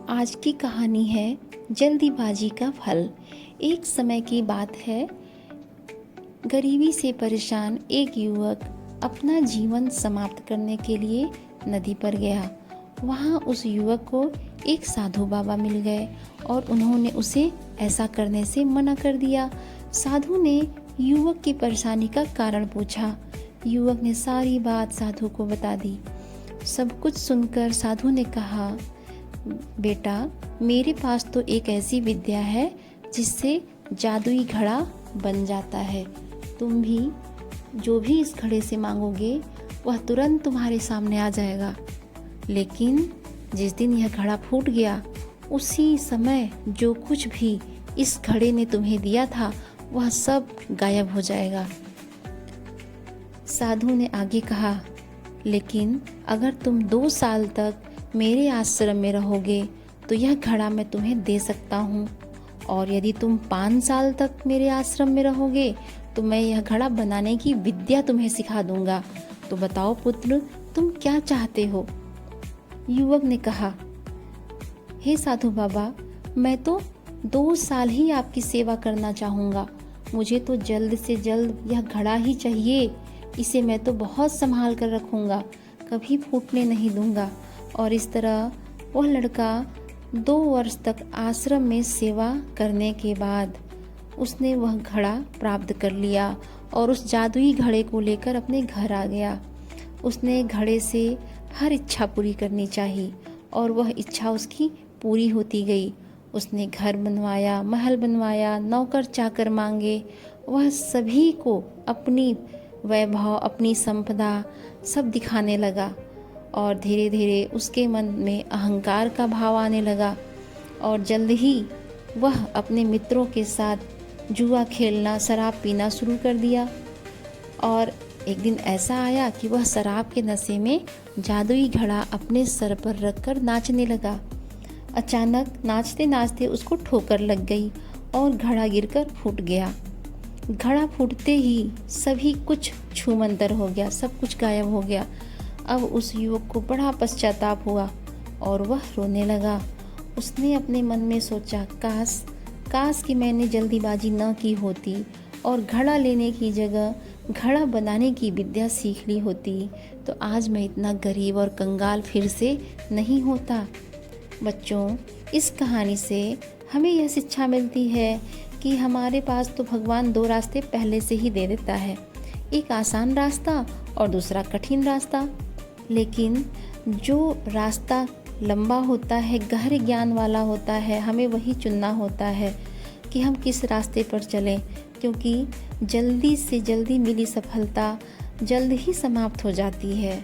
आज की कहानी है जल्दीबाजी का फल। एक समय की बात है, गरीबी से परेशान एक युवक अपना जीवन समाप्त करने के लिए नदी पर गया। वहाँ उस युवक को एक साधु बाबा मिल गए और उन्होंने उसे ऐसा करने से मना कर दिया। साधु ने युवक की परेशानी का कारण पूछा। युवक ने सारी बात साधु को बता दी। सब कुछ सुनकर साधु ने कहा, बेटा, मेरे पास तो एक ऐसी विद्या है जिससे जादुई घड़ा बन जाता है। तुम भी जो भी इस घड़े से मांगोगे वह तुरंत तुम्हारे सामने आ जाएगा। लेकिन जिस दिन यह घड़ा फूट गया, उसी समय जो कुछ भी इस घड़े ने तुम्हें दिया था वह सब गायब हो जाएगा। साधु ने आगे कहा, लेकिन अगर तुम 2 साल तक मेरे आश्रम में रहोगे तो यह घड़ा मैं तुम्हें दे सकता हूँ, और यदि तुम 5 साल तक मेरे आश्रम में रहोगे तो मैं यह घड़ा बनाने की विद्या तुम्हें सिखा दूंगा। तो बताओ पुत्र, तुम क्या चाहते हो? युवक ने कहा, हे साधु बाबा, मैं तो 2 साल ही आपकी सेवा करना चाहूँगा। मुझे तो जल्द से जल्द यह घड़ा ही चाहिए। इसे मैं तो बहुत संभाल कर रखूँगा, कभी फूटने नहीं दूंगा। और इस तरह वह लड़का 2 वर्ष तक आश्रम में सेवा करने के बाद उसने वह घड़ा प्राप्त कर लिया और उस जादुई घड़े को लेकर अपने घर आ गया। उसने घड़े से हर इच्छा पूरी करनी चाहिए और वह इच्छा उसकी पूरी होती गई। उसने घर बनवाया, महल बनवाया, नौकर चाकर मांगे। वह सभी को अपनी वैभव, अपनी संपदा सब दिखाने लगा और धीरे धीरे उसके मन में अहंकार का भाव आने लगा और जल्द ही वह अपने मित्रों के साथ जुआ खेलना, शराब पीना शुरू कर दिया। और एक दिन ऐसा आया कि वह शराब के नशे में जादुई घड़ा अपने सर पर रखकर नाचने लगा। अचानक नाचते नाचते उसको ठोकर लग गई और घड़ा गिरकर फूट गया। घड़ा फूटते ही सभी कुछ छूमंतर हो गया, सब कुछ गायब हो गया। अब उस युवक को बड़ा पश्चाताप हुआ और वह रोने लगा। उसने अपने मन में सोचा, काश कि मैंने जल्दीबाजी न की होती और घड़ा लेने की जगह घड़ा बनाने की विद्या सीख ली होती, तो आज मैं इतना गरीब और कंगाल फिर से नहीं होता। बच्चों, इस कहानी से हमें यह शिक्षा मिलती है कि हमारे पास तो भगवान 2 रास्ते पहले से ही दे देता है, एक आसान रास्ता और दूसरा कठिन रास्ता। लेकिन जो रास्ता लंबा होता है, गहरे ज्ञान वाला होता है, हमें वही चुनना होता है कि हम किस रास्ते पर चलें, क्योंकि जल्दी से जल्दी मिली सफलता जल्द ही समाप्त हो जाती है।